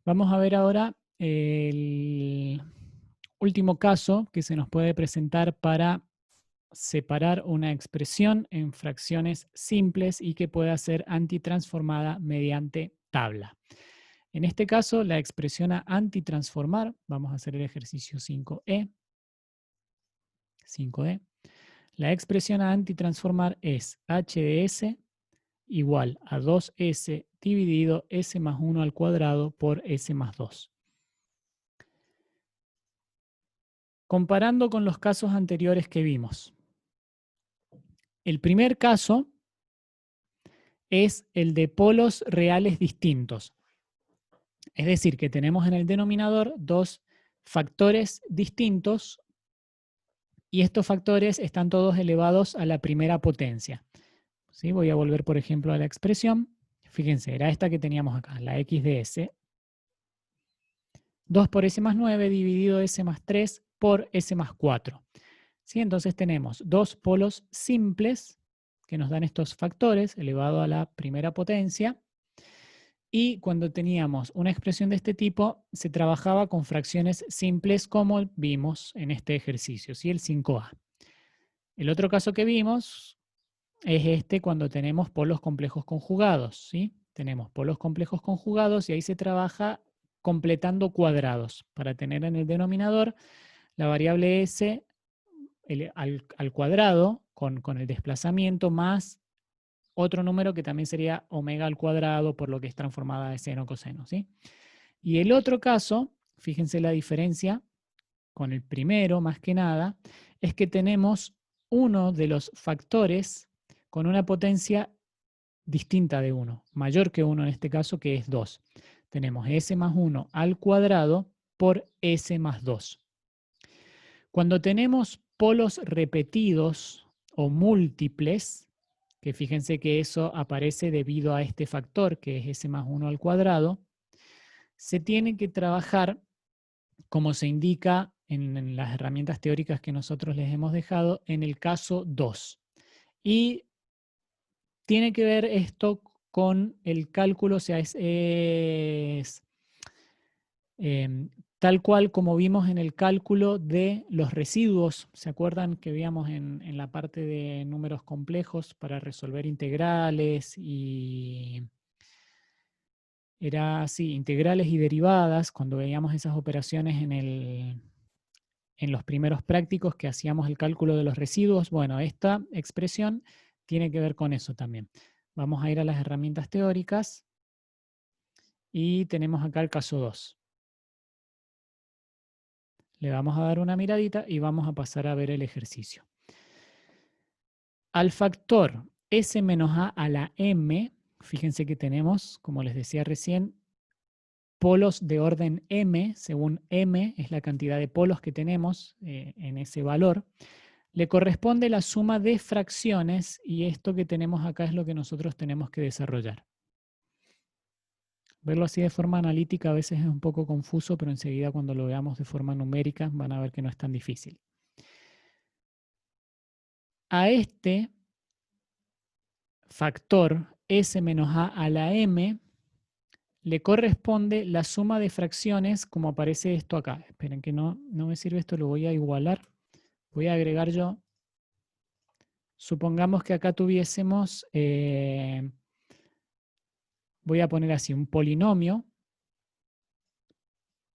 Vamos a ver ahora el último caso que se nos puede presentar para separar una expresión en fracciones simples y que pueda ser antitransformada mediante tabla. En este caso, la expresión a antitransformar, vamos a hacer el ejercicio 5E. 5E. La expresión a antitransformar es h de s igual a 2s dividido s más 1 al cuadrado por s más 2. Comparando con los casos anteriores que vimos. El primer caso es el de polos reales distintos. Es decir, que tenemos en el denominador dos factores distintos y estos factores están todos elevados a la primera potencia. ¿Sí? Voy a volver, por ejemplo, a la expresión. Fíjense, era esta que teníamos acá, la x de s. 2 por s más 9 dividido s más 3 por s más 4. ¿Sí? Entonces tenemos dos polos simples que nos dan estos factores elevado a la primera potencia. Y cuando teníamos una expresión de este tipo, se trabajaba con fracciones simples como vimos en este ejercicio, ¿sí? El 5A. El otro caso que vimos es este cuando tenemos polos complejos conjugados, ¿sí? Tenemos polos complejos conjugados y ahí se trabaja completando cuadrados para tener en el denominador la variable s al cuadrado con el desplazamiento más otro número que también sería omega al cuadrado por lo que es transformada de seno coseno, ¿sí? Y el otro caso, fíjense la diferencia con el primero más que nada, es que tenemos uno de los factores con una potencia distinta de 1, mayor que 1 en este caso, que es 2. Tenemos s más 1 al cuadrado por s más 2. Cuando tenemos polos repetidos o múltiples, que fíjense que eso aparece debido a este factor, que es s más 1 al cuadrado, se tiene que trabajar como se indica en las herramientas teóricas que nosotros les hemos dejado en el caso 2. Y tiene que ver esto con el cálculo, o sea, tal cual como vimos en el cálculo de los residuos. ¿Se acuerdan que veíamos en la parte de números complejos para resolver integrales y era así, integrales y derivadas, cuando veíamos esas operaciones en los primeros prácticos que hacíamos el cálculo de los residuos? Bueno, esta expresión tiene que ver con eso también. Vamos a ir a las herramientas teóricas y tenemos acá el caso 2. Le vamos a dar una miradita y vamos a pasar a ver el ejercicio. Al factor s menos a a la m, fíjense que tenemos, como les decía recién, polos de orden m, según m es la cantidad de polos que tenemos en ese valor, le corresponde la suma de fracciones y esto que tenemos acá es lo que nosotros tenemos que desarrollar. Verlo así de forma analítica a veces es un poco confuso, pero enseguida cuando lo veamos de forma numérica van a ver que no es tan difícil. A este factor s menos a a la m le corresponde la suma de fracciones como aparece esto acá. Esperen que no me sirve esto, lo voy a igualar. Voy a agregar yo. Supongamos que acá tuviésemos, voy a poner así, un polinomio.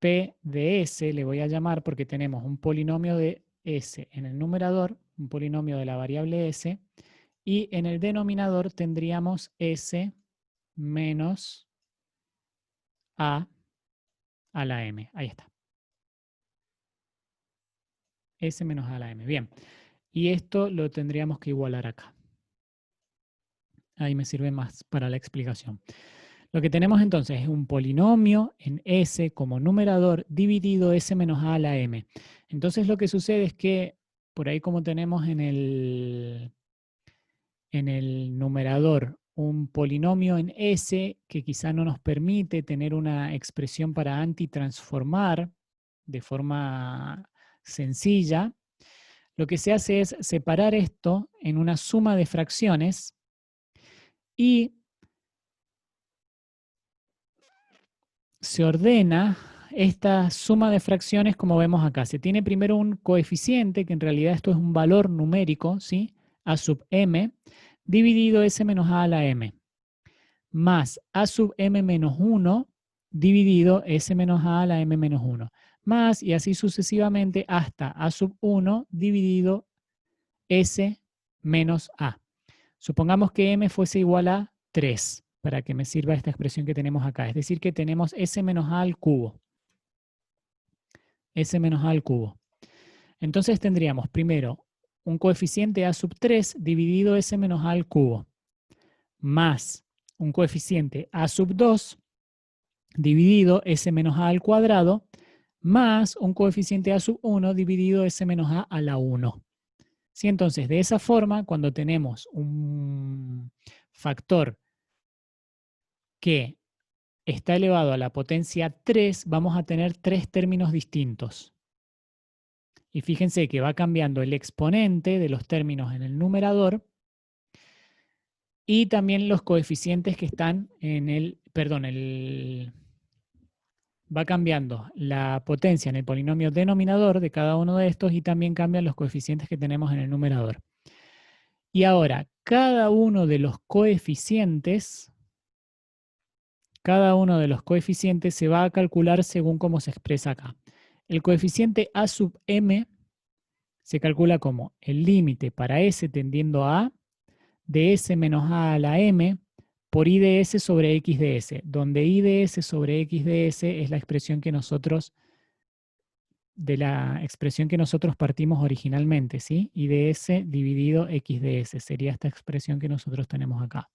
P de S le voy a llamar porque tenemos un polinomio de S en el numerador, un polinomio de la variable S, y en el denominador tendríamos S menos A a la M. Ahí está. S menos A a la M. Bien. Y esto lo tendríamos que igualar acá. Ahí me sirve más para la explicación. Lo que tenemos entonces es un polinomio en S como numerador dividido S menos A a la M. Entonces lo que sucede es que por ahí como tenemos en el numerador un polinomio en S que quizá no nos permite tener una expresión para antitransformar de forma sencilla, lo que se hace es separar esto en una suma de fracciones y se ordena esta suma de fracciones como vemos acá. Se tiene primero un coeficiente, que en realidad esto es un valor numérico, ¿sí? A sub m, dividido s menos a la m, más a sub m menos 1, dividido s menos a la m menos 1, más y así sucesivamente hasta a sub 1 dividido s menos a. Supongamos que m fuese igual a 3, para que me sirva esta expresión que tenemos acá. Es decir, que tenemos s menos a al cubo. S menos a al cubo. Entonces tendríamos primero un coeficiente a sub 3 dividido s menos a al cubo, más un coeficiente a sub 2 dividido s menos a al cuadrado, más un coeficiente a sub 1 dividido s menos a la 1. ¿Sí? Entonces, de esa forma, cuando tenemos un factor que está elevado a la potencia 3, vamos a tener 3 términos distintos. Y fíjense que va cambiando el exponente de los términos en el numerador y también los coeficientes que están en el, va cambiando la potencia en el polinomio denominador de cada uno de estos y también cambian los coeficientes que tenemos en el numerador. Y ahora, cada uno de los coeficientes se va a calcular según cómo se expresa acá. El coeficiente a sub m se calcula como el límite para s tendiendo a de s menos a la m por i de s sobre x de s, donde i de s sobre x de s es la expresión que nosotros, partimos originalmente, ¿sí? I de s dividido x de s sería esta expresión que nosotros tenemos acá.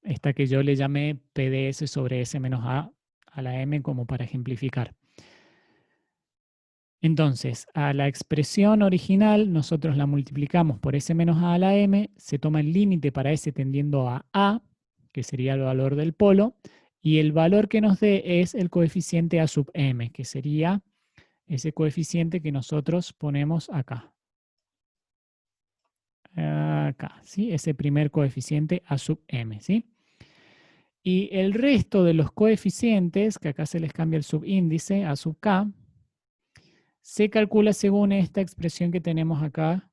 Esta que yo le llamé p de s sobre s menos a la m como para ejemplificar. Entonces, a la expresión original nosotros la multiplicamos por s menos a la m, se toma el límite para s tendiendo a, que sería el valor del polo, y el valor que nos dé es el coeficiente a sub m, que sería ese coeficiente que nosotros ponemos acá. Acá, ¿sí? Ese primer coeficiente a sub m, ¿sí? Y el resto de los coeficientes, que acá se les cambia el subíndice a sub k, se calcula según esta expresión que tenemos acá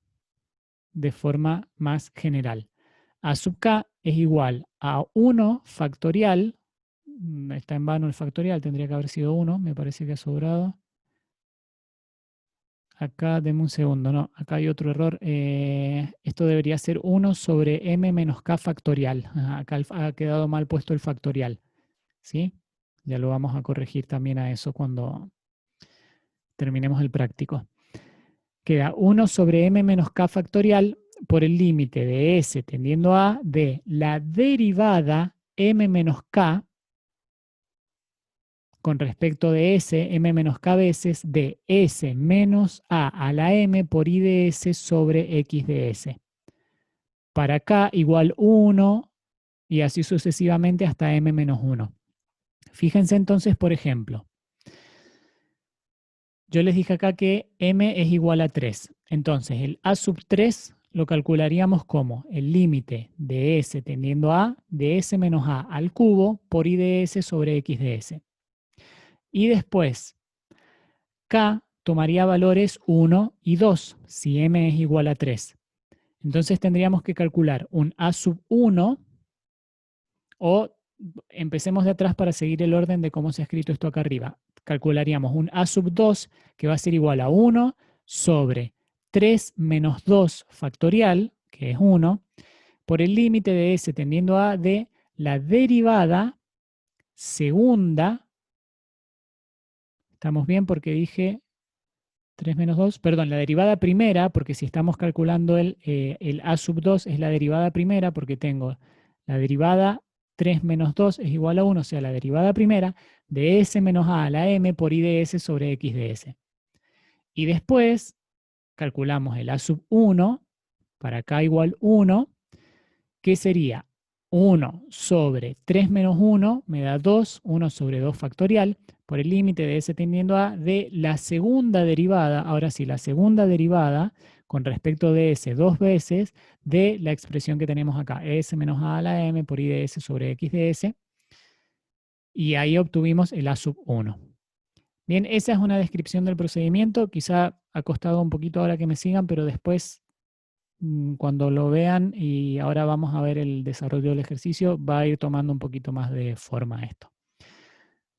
de forma más general. A sub k es igual a 1 factorial, está en vano el factorial, tendría que haber sido 1, me parece que ha sobrado. Acá, denme un segundo, no, acá hay otro error. Esto debería ser 1 sobre m menos k factorial. Acá ha quedado mal puesto el factorial, ¿sí? Ya lo vamos a corregir también a eso cuando terminemos el práctico. Queda 1 sobre m menos k factorial por el límite de s tendiendo a de la derivada m menos k con respecto de s, m menos k veces de s menos a la m por i de s sobre x de s. Para k igual 1 y así sucesivamente hasta m menos 1. Fíjense entonces, por ejemplo, yo les dije acá que m es igual a 3. Entonces, el a sub 3 lo calcularíamos como el límite de s tendiendo a de s menos a al cubo por i de s sobre x de s. Y después, k tomaría valores 1 y 2, si m es igual a 3. Entonces tendríamos que calcular un a sub 1, o empecemos de atrás para seguir el orden de cómo se ha escrito esto acá arriba. Calcularíamos un a sub 2 que va a ser igual a 1 sobre 3 menos 2 factorial, que es 1, por el límite de s tendiendo a de la derivada segunda. ¿Estamos bien? Porque dije 3 menos 2, perdón, la derivada primera, porque si estamos calculando el a sub 2 es la derivada primera, porque tengo la derivada 3 menos 2 es igual a 1, o sea, la derivada primera de s menos a la m por i de s sobre x de s. Y después calculamos el a sub 1, para acá igual 1, que sería 1 sobre 3 menos 1, me da 2, 1 sobre 2 factorial, por el límite de s tendiendo a de la segunda derivada, ahora sí, la segunda derivada con respecto de s dos veces de la expresión que tenemos acá, s menos a la m por i de s sobre x de s, y ahí obtuvimos el A sub 1. Bien, esa es una descripción del procedimiento, quizá ha costado un poquito ahora que me sigan, pero después, cuando lo vean, y ahora vamos a ver el desarrollo del ejercicio, va a ir tomando un poquito más de forma esto.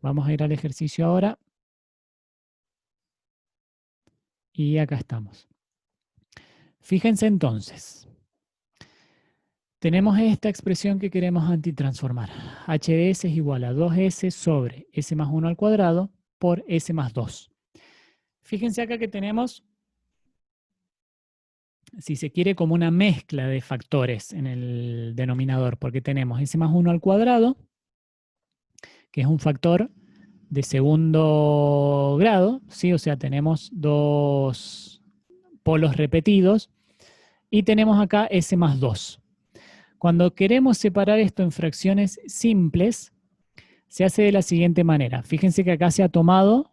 Vamos a ir al ejercicio ahora. Y acá estamos. Fíjense entonces. Tenemos esta expresión que queremos antitransformar. H de S es igual a 2S sobre S más 1 al cuadrado por S más 2. Fíjense acá que tenemos, si se quiere, como una mezcla de factores en el denominador, porque tenemos S más 1 al cuadrado, que es un factor de segundo grado, ¿sí? O sea, tenemos dos polos repetidos, y tenemos acá S más 2. Cuando queremos separar esto en fracciones simples, se hace de la siguiente manera. Fíjense que acá se ha tomado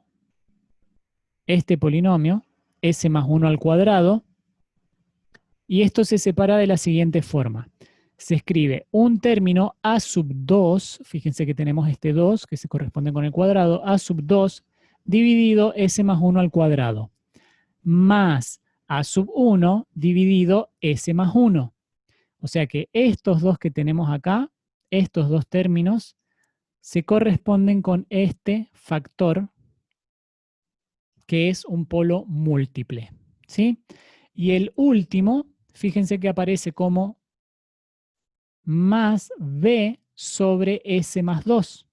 este polinomio, S más 1 al cuadrado, y esto se separa de la siguiente forma. Se escribe un término A sub 2, fíjense que tenemos este 2 que se corresponde con el cuadrado, A sub 2 dividido S más 1 al cuadrado, más A sub 1 dividido S más 1. O sea que estos dos que tenemos acá, estos dos términos, se corresponden con este factor que es un polo múltiple, ¿sí? Y el último, fíjense que aparece como más B sobre S más 2.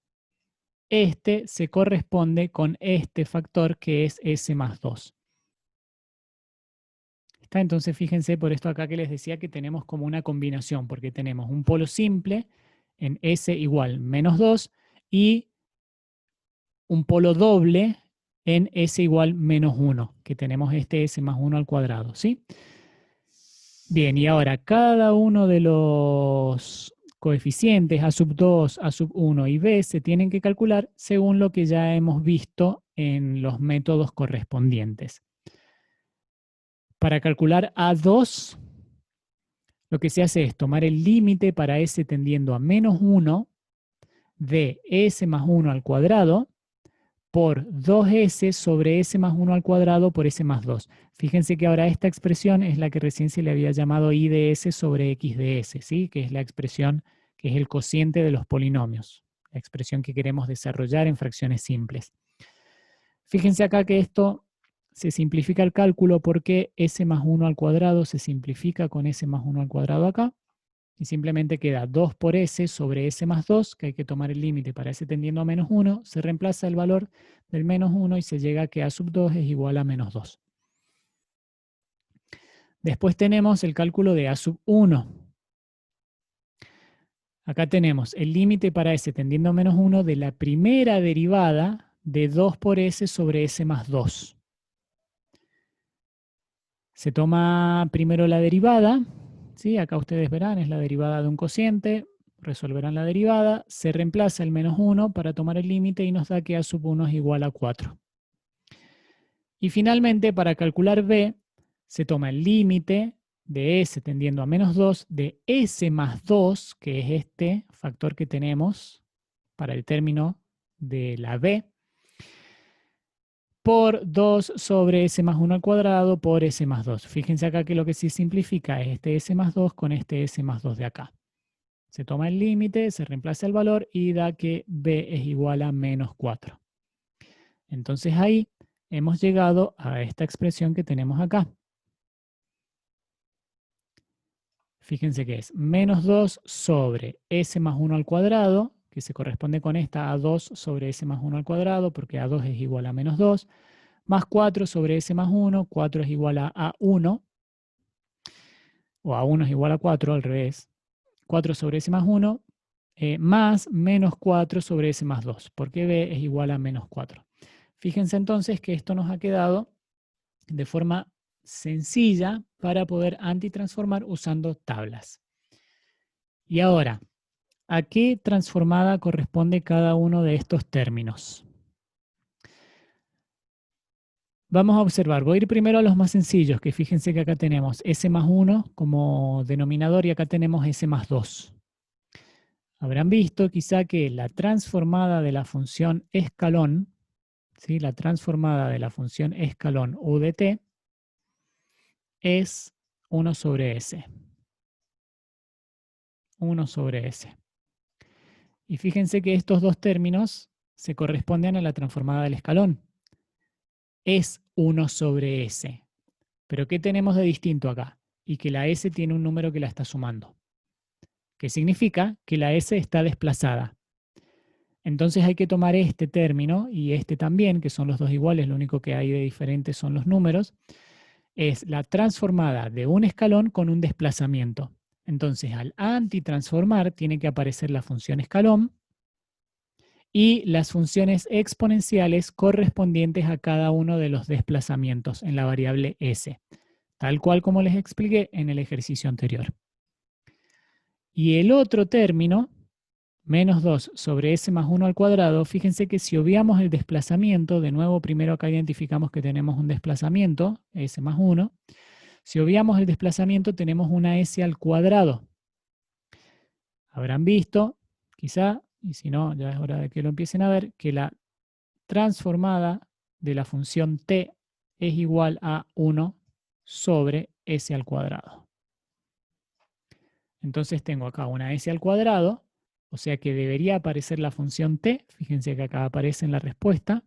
Este se corresponde con este factor que es S más 2. ¿Está? Entonces fíjense por esto acá que les decía que tenemos como una combinación, porque tenemos un polo simple en S igual menos 2 y un polo doble en S igual menos 1, que tenemos este S más 1 al cuadrado, ¿sí? Bien, y ahora cada uno de los coeficientes A sub 2, A sub 1 y B se tienen que calcular según lo que ya hemos visto en los métodos correspondientes. Para calcular A2, lo que se hace es tomar el límite para S tendiendo a menos 1 de S más 1 al cuadrado por 2S sobre S más 1 al cuadrado por S más 2. Fíjense que ahora esta expresión es la que recién se le había llamado I de S sobre X de S, ¿sí? Que es la expresión que es el cociente de los polinomios, la expresión que queremos desarrollar en fracciones simples. Fíjense acá que esto se simplifica el cálculo porque S más 1 al cuadrado se simplifica con S más 1 al cuadrado acá, y simplemente queda 2 por S sobre S más 2, que hay que tomar el límite para S tendiendo a menos 1, se reemplaza el valor del menos 1 y se llega a que A sub 2 es igual a menos 2. Después tenemos el cálculo de A sub 1. Acá tenemos el límite para S tendiendo a menos 1 de la primera derivada de 2 por S sobre S más 2. Se toma primero la derivada, ¿sí? Acá ustedes verán, es la derivada de un cociente, resolverán la derivada, se reemplaza el menos 1 para tomar el límite y nos da que A sub 1 es igual a 4. Y finalmente, para calcular B, se toma el límite de S tendiendo a menos 2 de S más 2, que es este factor que tenemos para el término de la B, por 2 sobre S más 1 al cuadrado por S más 2. Fíjense acá que lo que se simplifica es este S más 2 con este S más 2 de acá. Se toma el límite, se reemplaza el valor y da que B es igual a menos 4. Entonces ahí hemos llegado a esta expresión que tenemos acá. Fíjense que es menos 2 sobre S más 1 al cuadrado, que se corresponde con esta A2 sobre S más 1 al cuadrado, porque A2 es igual a menos 2, más 4 sobre S más 1, 4 es igual a A1, o A1 es igual a 4, al revés, 4 sobre S más 1, más menos 4 sobre S más 2, porque B es igual a menos 4. Fíjense entonces que esto nos ha quedado de forma sencilla para poder antitransformar usando tablas. Y ahora, ¿a qué transformada corresponde cada uno de estos términos? Vamos a observar, voy a ir primero a los más sencillos, que fíjense que acá tenemos S más 1 como denominador y acá tenemos S más 2. Habrán visto quizá que la transformada de la función escalón, ¿sí? La transformada de la función escalón u de t es 1 sobre s. 1 sobre s. Y fíjense que estos dos términos se corresponden a la transformada del escalón. Es 1 sobre s. Pero ¿qué tenemos de distinto acá? Y que la s tiene un número que la está sumando. Que significa que la s está desplazada. Entonces hay que tomar este término y este también, que son los dos iguales, lo único que hay de diferente son los números, es la transformada de un escalón con un desplazamiento. Entonces al antitransformar tiene que aparecer la función escalón y las funciones exponenciales correspondientes a cada uno de los desplazamientos en la variable s, tal cual como les expliqué en el ejercicio anterior. Y el otro término, menos 2 sobre s más 1 al cuadrado, fíjense que si obviamos el desplazamiento, de nuevo primero acá identificamos que tenemos un desplazamiento, s más 1, si obviamos el desplazamiento tenemos una s al cuadrado. Habrán visto, quizá, y si no, ya es hora de que lo empiecen a ver, que la transformada de la función t es igual a 1 sobre s al cuadrado. Entonces tengo acá una s al cuadrado, o sea que debería aparecer la función t, fíjense que acá aparece en la respuesta,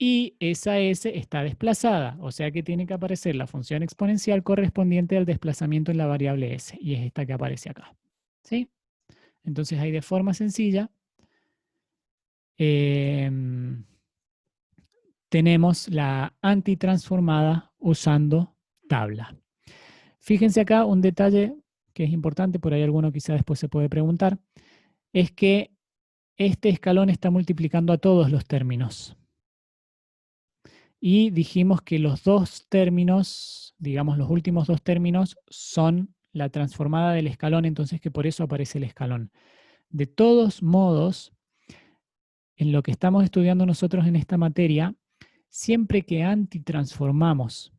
y esa s está desplazada, o sea que tiene que aparecer la función exponencial correspondiente al desplazamiento en la variable s, y es esta que aparece acá. ¿Sí? Entonces ahí de forma sencilla tenemos la antitransformada usando tabla. Fíjense acá un detalle que es importante, por ahí alguno quizá después se puede preguntar, es que este escalón está multiplicando a todos los términos. Y dijimos que los dos términos, digamos los últimos dos términos, son la transformada del escalón, entonces que por eso aparece el escalón. De todos modos, en lo que estamos estudiando nosotros en esta materia, siempre que antitransformamos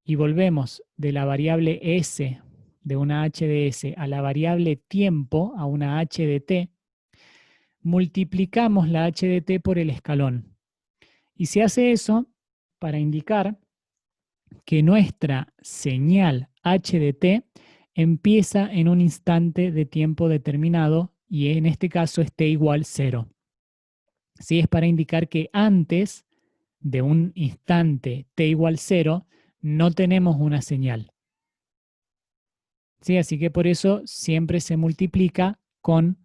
y volvemos de la variable s, de una h de s, a la variable tiempo, a una h de t, multiplicamos la h de t por el escalón. Y se hace eso para indicar que nuestra señal h de t empieza en un instante de tiempo determinado y en este caso es t igual 0. ¿Sí? Es para indicar que antes de un instante t igual 0 no tenemos una señal. ¿Sí? Así que por eso siempre se multiplica con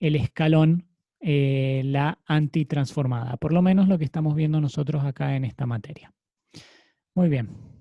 el escalón la antitransformada, por lo menos lo que estamos viendo nosotros acá en esta materia. Muy bien.